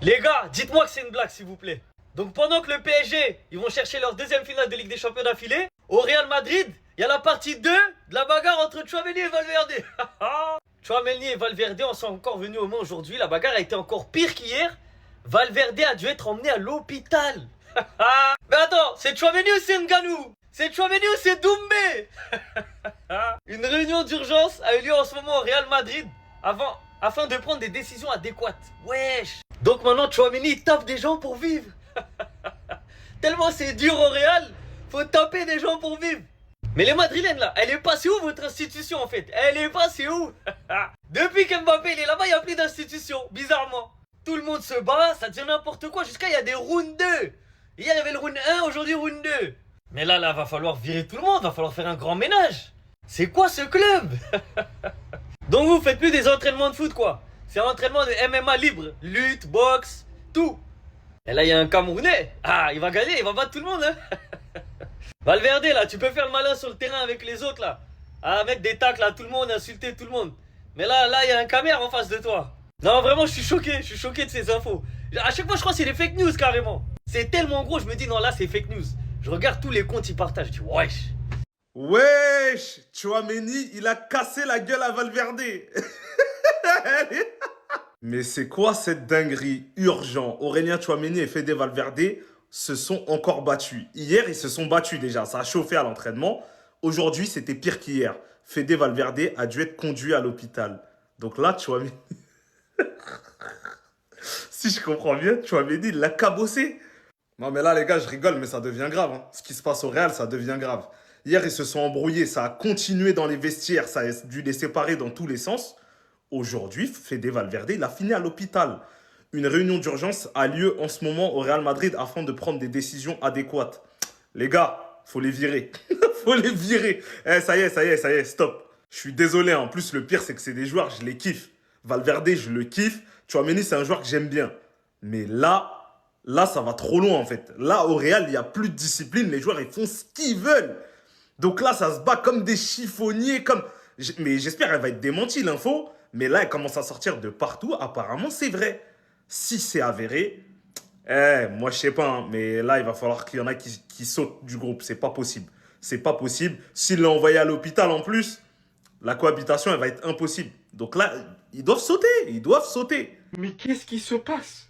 Les gars, dites-moi que c'est une blague, s'il vous plaît. Donc pendant que le PSG, ils vont chercher leur deuxième finale de Ligue des Champions d'affilée, au Real Madrid, il y a la partie 2 de la bagarre entre Tchouaméni et Valverde. Tchouaméni et Valverde en sont encore venus au moins aujourd'hui. La bagarre a été encore pire qu'hier. Valverde a dû être emmené à l'hôpital. Mais attends, c'est Tchouaméni ou c'est Ngannou? C'est Tchouaméni ou c'est Doumbé? Une réunion d'urgence a eu lieu en ce moment au Real Madrid afin de prendre des décisions adéquates. Wesh. Donc maintenant Tchouaméni il tape des gens pour vivre. Tellement c'est dur au Real, faut taper des gens pour vivre. Mais les Madrilènes là, elle est passée où votre institution en fait? Elle est passée où? Depuis qu'Mbappé il est là-bas, il n'y a plus d'institution, bizarrement. Tout le monde se bat, ça devient n'importe quoi, jusqu'à il y a des rounds 2. Hier il y avait le round 1, aujourd'hui round 2. Mais là, va falloir virer tout le monde, va falloir faire un grand ménage. C'est quoi ce club? Donc vous faites plus des entraînements de foot quoi. C'est un entraînement de MMA libre, lutte, boxe, tout. Et là il y a un Camerounais. Ah, il va gagner, il va battre tout le monde hein. Valverde là, tu peux faire le malin sur le terrain avec les autres là. À mettre des tacles à tout le monde, insulter tout le monde. Mais là, il y a un caméra en face de toi. Non vraiment je suis choqué de ces infos. À chaque fois je crois que c'est des fake news carrément. C'est tellement gros, je me dis non là c'est fake news. Je regarde tous les comptes ils partagent, je dis wesh. Wesh, Tchouaméni, il a cassé la gueule à Valverde. Mais c'est quoi cette dinguerie? Urgent. Aurélien Tchouaméni et Fede Valverde se sont encore battus. Hier, ils se sont battus déjà. Ça a chauffé à l'entraînement. Aujourd'hui, c'était pire qu'hier. Fede Valverde a dû être conduit à l'hôpital. Donc là, Tchouaméni... Si je comprends bien, Tchouaméni, il l'a cabossé. Non mais là, les gars, je rigole, mais ça devient grave. Hein. Ce qui se passe au Real, ça devient grave. Hier, ils se sont embrouillés. Ça a continué dans les vestiaires. Ça a dû les séparer dans tous les sens. Aujourd'hui, Fede Valverde, il a fini à l'hôpital. Une réunion d'urgence a lieu en ce moment au Real Madrid afin de prendre des décisions adéquates. Les gars, faut les virer. Faut les virer. Eh, ça y est, stop. Je suis désolé. En plus, le pire, c'est que c'est des joueurs, je les kiffe. Valverde, je le kiffe. Tchouaméni, c'est un joueur que j'aime bien. Mais là, ça va trop loin, en fait. Là, au Real, il n'y a plus de discipline. Les joueurs, ils font ce qu'ils veulent. Donc là, ça se bat comme des chiffonniers, comme... Mais j'espère qu'elle va être démentie, l'info. Mais là, elle commence à sortir de partout. Apparemment, c'est vrai. Si c'est avéré, moi, je sais pas. Hein, mais là, il va falloir qu'il y en a qui sautent du groupe. C'est pas possible. C'est pas possible. S'il l'a envoyé à l'hôpital, en plus, la cohabitation, elle va être impossible. Donc là, ils doivent sauter. Ils doivent sauter. Mais qu'est-ce qui se passe?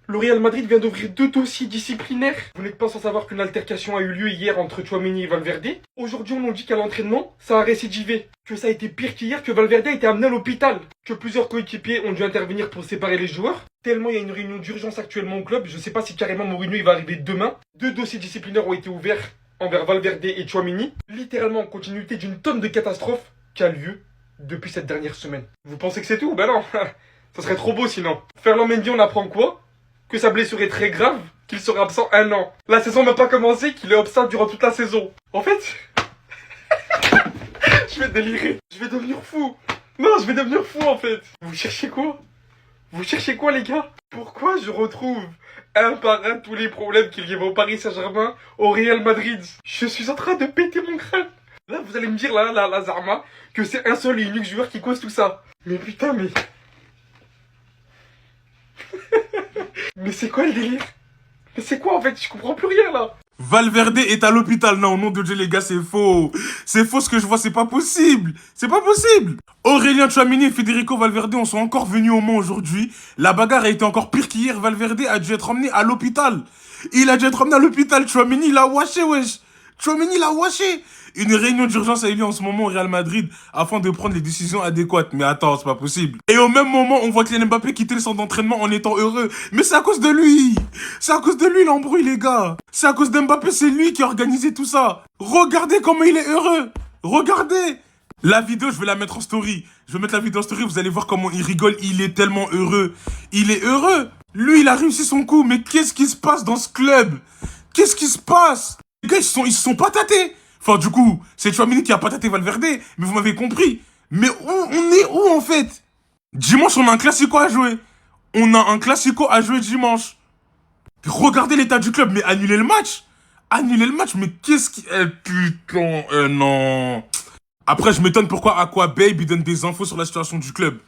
Le Real Madrid vient d'ouvrir 2 dossiers disciplinaires. Vous n'êtes pas sans savoir qu'une altercation a eu lieu hier entre Tchouaméni et Valverde. Aujourd'hui, on nous dit qu'à l'entraînement, ça a récidivé. Que ça a été pire qu'hier, que Valverde a été amené à l'hôpital. Que plusieurs coéquipiers ont dû intervenir pour séparer les joueurs. Tellement il y a une réunion d'urgence actuellement au club, je sais pas si carrément Mourinho il va arriver demain. 2 dossiers disciplinaires ont été ouverts envers Valverde et Tchouaméni. Littéralement en continuité d'une tonne de catastrophes qui a lieu depuis cette dernière semaine. Vous pensez que c'est tout? Ben non, ça serait trop beau sinon. Ferland Mendy, on apprend quoi? Que sa blessure est très grave, qu'il sera absent 1 an. La saison n'a pas commencé, qu'il est absent durant toute la saison. En fait, je vais délirer. Je vais devenir fou. Non, je vais devenir fou en fait. Vous cherchez quoi? Vous cherchez quoi les gars? Pourquoi je retrouve un par un tous les problèmes qu'il y avait au Paris Saint-Germain, au Real Madrid? Je suis en train de péter mon crâne. Là, vous allez me dire, la Zarma, que c'est un seul et unique joueur qui cause tout ça. Mais putain, mais... Mais c'est quoi le délire? Mais c'est quoi en fait? Je comprends plus rien là. Valverde est à l'hôpital. Non, au nom de Dieu, les gars, c'est faux. C'est faux ce que je vois, c'est pas possible. C'est pas possible. Aurélien Tchouaméni et Federico Valverde en sont encore venus au Mans aujourd'hui. La bagarre a été encore pire qu'hier. Valverde a dû être emmené à l'hôpital. Il a dû être emmené à l'hôpital. Tchouaméni l'a washé, wesh. Tchouaméni l'a washé. Une réunion d'urgence a eu lieu en ce moment au Real Madrid afin de prendre les décisions adéquates. Mais attends, c'est pas possible. Et au même moment, on voit Kylian Mbappé quitter le centre d'entraînement en étant heureux. Mais c'est à cause de lui. C'est à cause de lui l'embrouille, les gars. C'est à cause d'Mbappé, c'est lui qui a organisé tout ça. Regardez comment il est heureux. Regardez. La vidéo, je vais la mettre en story. Je vais mettre la vidéo en story, vous allez voir comment il rigole. Il est tellement heureux. Il est heureux. Lui, il a réussi son coup. Mais qu'est-ce qui se passe dans ce club? Qu'est-ce qui se passe? Les gars, ils se sont pas tâtés. Enfin, du coup, c'est Tchouaméni qui a pas tâté Valverde, mais vous m'avez compris. Mais on est où, en fait? Dimanche, on a un classico à jouer. On a un classico à jouer dimanche. Regardez l'état du club, mais annulez le match. Annulez le match, mais qu'est-ce qui... putain, non. Après, je m'étonne pourquoi Aqua Babe, il donne des infos sur la situation du club.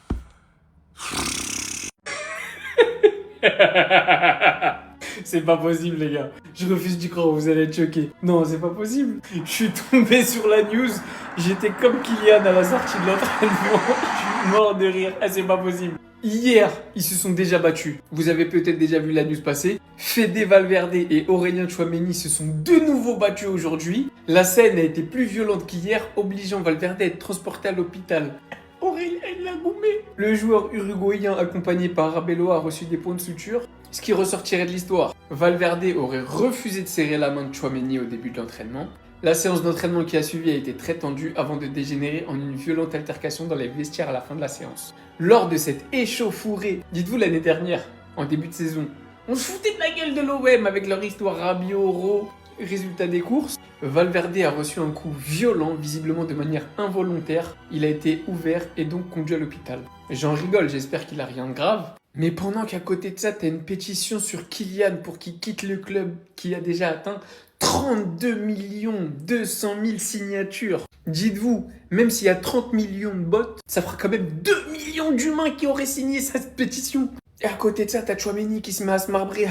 C'est pas possible, les gars. Je refuse d'y croire, vous allez être choqués. Non, c'est pas possible. Je suis tombé sur la news. J'étais comme Kylian à la sortie de l'entraînement. Je suis mort de rire. Ah, c'est pas possible. Hier, ils se sont déjà battus. Vous avez peut-être déjà vu la news passer. Fede Valverde et Aurélien Tchouaméni se sont de nouveau battus aujourd'hui. La scène a été plus violente qu'hier, obligeant Valverde à être transporté à l'hôpital. Aurélien, il l'a goumé. Le joueur uruguayen accompagné par Arbeloa a reçu des points de suture. Ce qui ressortirait de l'histoire, Valverde aurait refusé de serrer la main de Tchouaméni au début de l'entraînement. La séance d'entraînement qui a suivi a été très tendue avant de dégénérer en une violente altercation dans les vestiaires à la fin de la séance. Lors de cette échauffourée, dites-vous l'année dernière, en début de saison, on se foutait de la gueule de l'OM avec leur histoire Rabiot, résultat des courses. Valverde a reçu un coup violent, visiblement de manière involontaire. Il a été ouvert et donc conduit à l'hôpital. J'en rigole, j'espère qu'il a rien de grave. Mais pendant qu'à côté de ça, t'as une pétition sur Kylian pour qu'il quitte le club qui a déjà atteint 32 200 000 signatures. Dites-vous, même s'il y a 30 millions de bots, ça fera quand même 2 millions d'humains qui auraient signé cette pétition. Et à côté de ça, t'as Tchouaméni qui se met à se marbrer.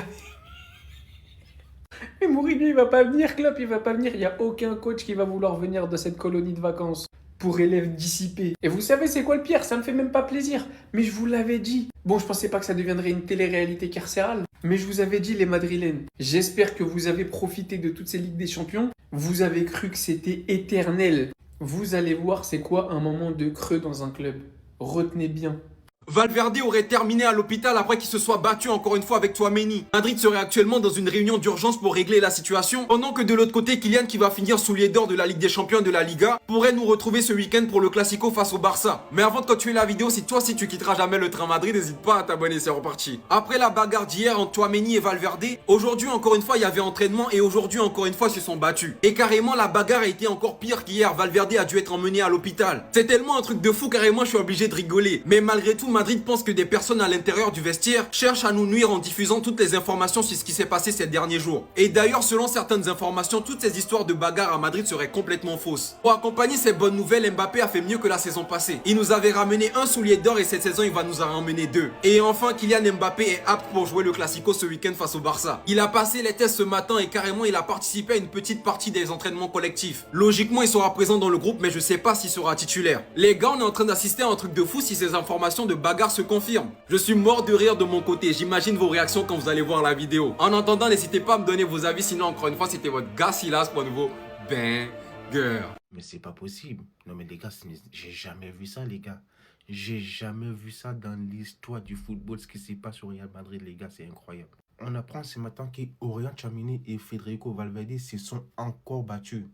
Mais Mourinho, il va pas venir, Klopp, il va pas venir. Il n'y a aucun coach qui va vouloir venir de cette colonie de vacances pour élèves dissipés. Et vous savez c'est quoi le pire? Ça me fait même pas plaisir. Mais je vous l'avais dit. Bon, je pensais pas que ça deviendrait une télé-réalité carcérale. Mais je vous avais dit, les Madrilènes. J'espère que vous avez profité de toutes ces Ligues des Champions. Vous avez cru que c'était éternel. Vous allez voir c'est quoi un moment de creux dans un club. Retenez bien. Valverde aurait terminé à l'hôpital après qu'il se soit battu encore une fois avec Tchouaméni. Madrid serait actuellement dans une réunion d'urgence pour régler la situation, pendant que de l'autre côté, Kylian, qui va finir soulier d'or de la Ligue des Champions et de la Liga, pourrait nous retrouver ce week-end pour le Classico face au Barça. Mais avant de continuer la vidéo, si tu quitteras jamais le train Madrid, n'hésite pas à t'abonner, c'est reparti. Après la bagarre d'hier entre Tchouaméni et Valverde, aujourd'hui encore une fois il y avait entraînement et aujourd'hui encore une fois ils se sont battus. Et carrément la bagarre a été encore pire qu'hier, Valverde a dû être emmené à l'hôpital. C'est tellement un truc de fou, carrément je suis obligé de rigoler. Mais malgré tout, Madrid pense que des personnes à l'intérieur du vestiaire cherchent à nous nuire en diffusant toutes les informations sur ce qui s'est passé ces derniers jours. Et d'ailleurs, selon certaines informations, toutes ces histoires de bagarre à Madrid seraient complètement fausses. Pour accompagner ces bonnes nouvelles, Mbappé a fait mieux que la saison passée. Il nous avait ramené un soulier d'or et cette saison, il va nous en ramener 2. Et enfin, Kylian Mbappé est apte pour jouer le Classico ce week-end face au Barça. Il a passé les tests ce matin et carrément, il a participé à une petite partie des entraînements collectifs. Logiquement, il sera présent dans le groupe, mais je sais pas s'il sera titulaire. Les gars, on est en train d'assister à un truc de fou si ces informations de bagarre se confirment. Je suis mort de rire de mon côté, j'imagine vos réactions quand vous allez voir la vidéo. En attendant, n'hésitez pas à me donner vos avis, sinon encore une fois, c'était votre gars Silas pour un nouveau banger. Mais c'est pas possible. Non mais les gars, j'ai jamais vu ça les gars. J'ai jamais vu ça dans l'histoire du football, ce qui s'est passé au Real Madrid les gars, c'est incroyable. On apprend ce matin qu'Aurélien Tchouaméni et Federico Valverde se sont encore battus.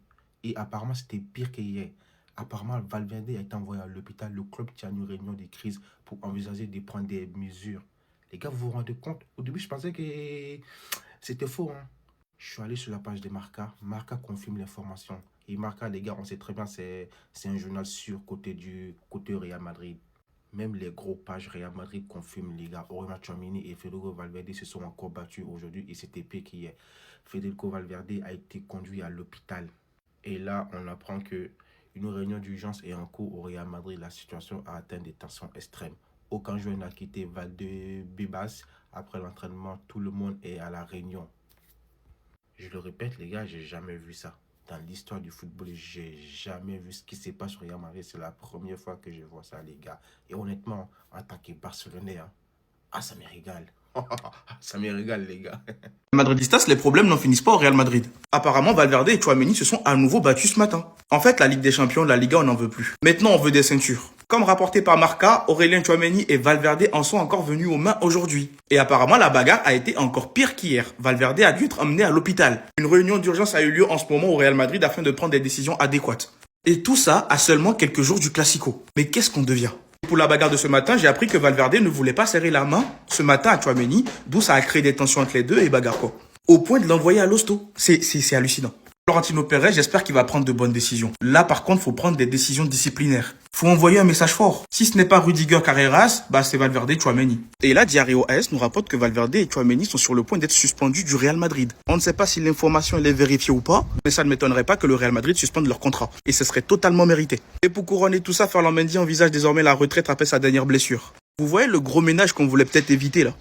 Et apparemment c'était pire qu'hier. Apparemment, Valverde a été envoyé à l'hôpital. Le club tient une réunion de crise pour envisager de prendre des mesures. Les gars, vous vous rendez compte? Au début, je pensais que c'était faux. Hein? Je suis allé sur la page de Marca. Marca confirme l'information. Et Marca, les gars, on sait très bien, c'est un journal sûr côté Real Madrid. Même les gros pages Real Madrid confirment, les gars. Aurélien Tchouaméni et Federico Valverde se sont encore battus aujourd'hui. Et c'était pire qu'hier. Federico Valverde a été conduit à l'hôpital. Et là, on apprend que une réunion d'urgence est en cours au Real Madrid. La situation a atteint des tensions extrêmes. Aucun joueur n'a quitté Valdebebas. Après l'entraînement, tout le monde est à la réunion. Je le répète, les gars, j'ai jamais vu ça. Dans l'histoire du football, j'ai jamais vu ce qui s'est passé au Real Madrid. C'est la première fois que je vois ça, les gars. Et honnêtement, en tant que Barcelonais, ça me régale. Ça me régale, les gars. Madridistas, les problèmes n'en finissent pas au Real Madrid. Apparemment, Valverde et Tchouaméni se sont à nouveau battus ce matin. En fait, la Ligue des Champions, la Liga, on n'en veut plus. Maintenant, on veut des ceintures. Comme rapporté par Marca, Aurélien Tchouaméni et Valverde en sont encore venus aux mains aujourd'hui. Et apparemment, la bagarre a été encore pire qu'hier. Valverde a dû être emmené à l'hôpital. Une réunion d'urgence a eu lieu en ce moment au Real Madrid afin de prendre des décisions adéquates. Et tout ça à seulement quelques jours du Classico. Mais qu'est-ce qu'on devient ? Pour la bagarre de ce matin, j'ai appris que Valverde ne voulait pas serrer la main ce matin à Tchouaméni, d'où ça a créé des tensions entre les deux et bagarre quoi. Au point de l'envoyer à l'hosto. C'est hallucinant. Florentino Pérez, j'espère qu'il va prendre de bonnes décisions. Là, par contre, faut prendre des décisions disciplinaires. Faut envoyer un message fort. Si ce n'est pas Rudiger Carreras, c'est Valverde et Tchouaméni. Et là, Diario AS nous rapporte que Valverde et Tchouaméni sont sur le point d'être suspendus du Real Madrid. On ne sait pas si l'information est vérifiée ou pas, mais ça ne m'étonnerait pas que le Real Madrid suspende leur contrat. Et ce serait totalement mérité. Et pour couronner tout ça, Ferland Mendy envisage désormais la retraite après sa dernière blessure. Vous voyez le gros ménage qu'on voulait peut-être éviter là?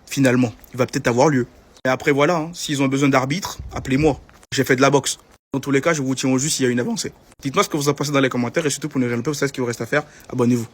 finalement, il va peut-être avoir lieu. Et après, voilà, hein, s'ils ont besoin d'arbitre, appelez-moi. J'ai fait de la boxe. Dans tous les cas, je vous tiens au jus s'il y a une avancée. Dites-moi ce que vous en pensez dans les commentaires et surtout pour ne rien louper, vous savez ce qu'il vous reste à faire. Abonnez-vous.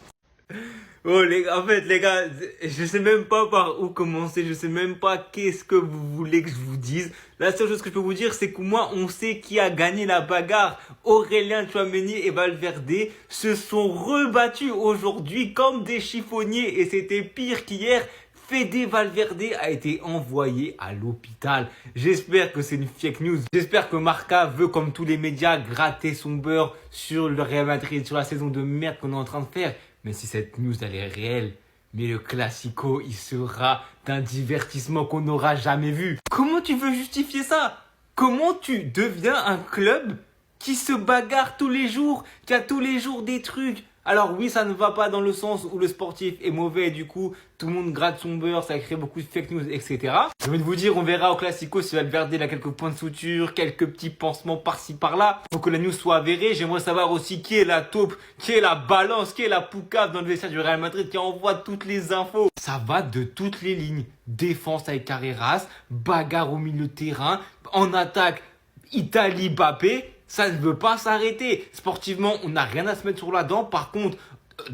Oh les gars, en fait les gars, je sais même pas par où commencer, je sais même pas qu'est-ce que vous voulez que je vous dise. La seule chose que je peux vous dire, c'est que moi on sait qui a gagné la bagarre. Aurélien Tchouaméni et Valverde se sont rebattus aujourd'hui comme des chiffonniers et c'était pire qu'hier. Fede Valverde a été envoyé à l'hôpital. J'espère que c'est une fake news. J'espère que Marca veut, comme tous les médias, gratter son beurre sur le Real Madrid, sur la saison de merde qu'on est en train de faire. Mais si cette news elle est réelle, mais le Classico il sera d'un divertissement qu'on n'aura jamais vu. Comment tu veux justifier ça? Comment tu deviens un club qui se bagarre tous les jours, qui a tous les jours des trucs? Alors oui, ça ne va pas dans le sens où le sportif est mauvais et du coup, tout le monde gratte son beurre, ça crée beaucoup de fake news, etc. J'ai envie de vous dire, on verra au Classico si Valverde a quelques points de suture, quelques petits pansements par-ci par-là. Pour que la news soit avérée, j'aimerais savoir aussi qui est la taupe, qui est la balance, qui est la poucave dans le vestiaire du Real Madrid qui envoie toutes les infos. Ça va de toutes les lignes. Défense avec Carreras, bagarre au milieu de terrain, en attaque, Italie, Mbappé. Ça ne veut pas s'arrêter. Sportivement, on n'a rien à se mettre sur la dent. Par contre,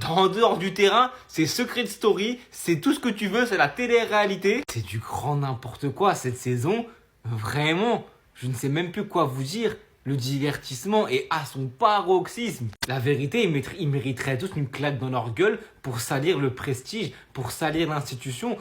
en dehors du terrain, c'est secret story, c'est tout ce que tu veux, c'est la télé-réalité. C'est du grand n'importe quoi cette saison. Vraiment, je ne sais même plus quoi vous dire. Le divertissement est à son paroxysme. La vérité, ils mériteraient tous une claque dans leur gueule pour salir le prestige, pour salir l'institution,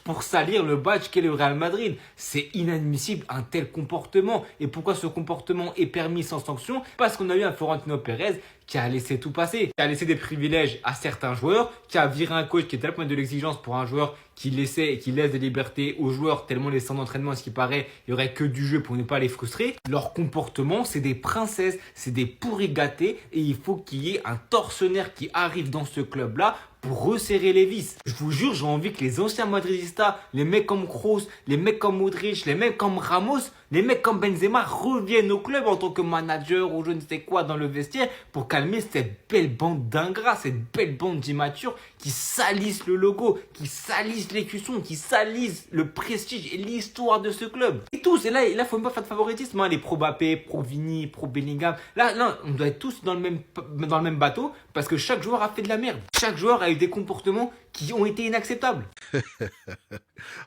pour salir le badge qu'est le Real Madrid. C'est inadmissible un tel comportement. Et pourquoi ce comportement est permis sans sanction? Parce qu'on a eu un Florentino Pérez qui a laissé tout passer, qui a laissé des privilèges à certains joueurs, qui a viré un coach qui était à la pointe de l'exigence pour un joueur qui laisse des libertés aux joueurs tellement les centres d'entraînement, ce qui paraît, il n'y aurait que du jeu pour ne pas les frustrer. Leur comportement, c'est des princesses, c'est des pourris gâtés et il faut qu'il y ait un tortionnaire qui arrive dans ce club-là pour resserrer les vis. Je vous jure, j'ai envie que les anciens madridistas, les mecs comme Kroos, les mecs comme Modric, les mecs comme Ramos, les mecs comme Benzema reviennent au club en tant que manager ou je ne sais quoi dans le vestiaire pour calmer cette belle bande d'ingrats, cette belle bande d'immatures qui salissent le logo, qui salissent l'écusson, qui salissent le prestige et l'histoire de ce club. Et tous, et là, il faut même pas faire de favoritisme, hein, les pro Mbappé, pro Vini, pro Bellingham. Là, on doit être tous dans le même bateau parce que chaque joueur a fait de la merde. Chaque joueur a eu des comportements qui ont été inacceptables.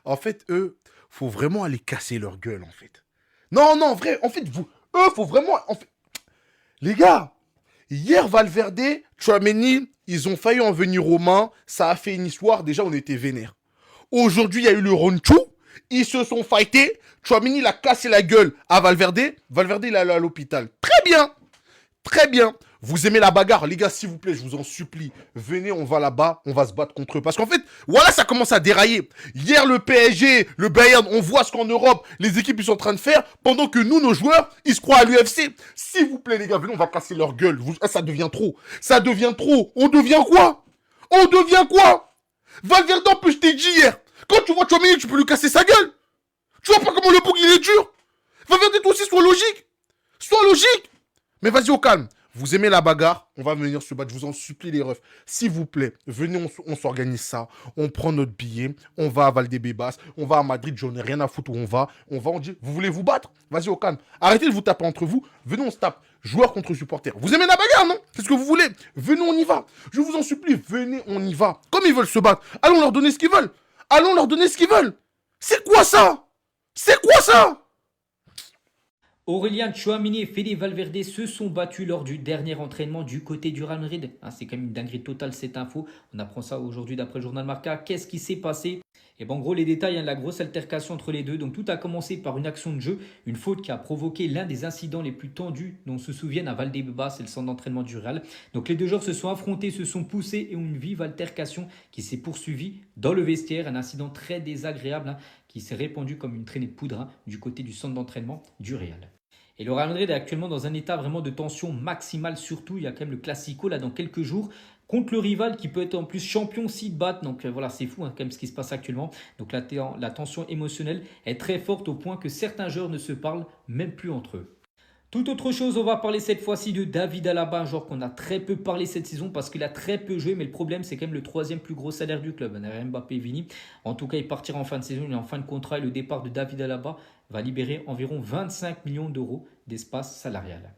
En fait, eux, faut vraiment aller casser leur gueule, en fait. Non, vrai, en fait, eux, faut vraiment... Les gars, hier, Valverde, Tchouaméni, ils ont failli en venir aux mains. Ça a fait une histoire. Déjà, on était vénère. Aujourd'hui, il y a eu le Ronchou. Ils se sont fightés. Tchouaméni, il a cassé la gueule à Valverde. Valverde, il est allé à l'hôpital. Très bien. Très bien. Vous aimez la bagarre, les gars, s'il vous plaît, je vous en supplie. Venez, on va là-bas, on va se battre contre eux. Parce qu'en fait, voilà, ça commence à dérailler. Hier, le PSG, le Bayern, on voit ce qu'en Europe, les équipes, ils sont en train de faire. Pendant que nous, nos joueurs, ils se croient à l'UFC. S'il vous plaît, les gars, venez, on va casser leur gueule. Ça devient trop. Ça devient trop. On devient quoi? On devient quoi? Valverde, en plus, je t'ai dit hier. Quand tu vois Tchouaméni, tu peux lui casser sa gueule. Tu vois pas comment le bouc, il est dur? Valverde, toi aussi, sois logique. Sois logique. Mais vas-y, au calme. Vous aimez la bagarre, on va venir se battre. Je vous en supplie, les refs. S'il vous plaît, venez, on s'organise ça. On prend notre billet, on va à Valdebebas, on va à Madrid, j'en ai rien à foutre où on va. On dit, vous voulez vous battre? Vas-y, au calme. Arrêtez de vous taper entre vous. Venez, on se tape. Joueurs contre supporters. Vous aimez la bagarre, non? C'est ce que vous voulez. Venez, on y va. Je vous en supplie, venez, on y va. Comme ils veulent se battre, allons leur donner ce qu'ils veulent. Allons leur donner ce qu'ils veulent. C'est quoi ça? C'est quoi ça? Aurélien Tchouaméni et Fede Valverde se sont battus lors du dernier entraînement du côté du Real Madrid. C'est quand même une dinguerie totale cette info. On apprend ça aujourd'hui d'après le journal Marca. Qu'est-ce qui s'est passé? Et en gros, les détails, la grosse altercation entre les deux. Donc tout a commencé par une action de jeu, une faute qui a provoqué l'un des incidents les plus tendus dont on se souvient à Valdebebas, c'est le centre d'entraînement du Real. Donc les deux joueurs se sont affrontés, se sont poussés et ont une vive altercation qui s'est poursuivie dans le vestiaire. Un incident très désagréable qui s'est répandu comme une traînée de poudre du côté du centre d'entraînement du Real. Et le Real Madrid est actuellement dans un état vraiment de tension maximale, surtout il y a quand même le Classico là dans quelques jours contre le rival qui peut être en plus champion s'il bat. Donc voilà, c'est fou quand même ce qui se passe actuellement. Donc la tension émotionnelle est très forte au point que certains joueurs ne se parlent même plus entre eux. Tout autre chose, on va parler cette fois-ci de David Alaba, un joueur qu'on a très peu parlé cette saison parce qu'il a très peu joué, mais le problème c'est quand même le troisième plus gros salaire du club, derrière Mbappé et Vini. En tout cas, il partira en fin de saison, il est en fin de contrat et le départ de David Alaba va libérer environ 25 millions d'euros d'espace salarial.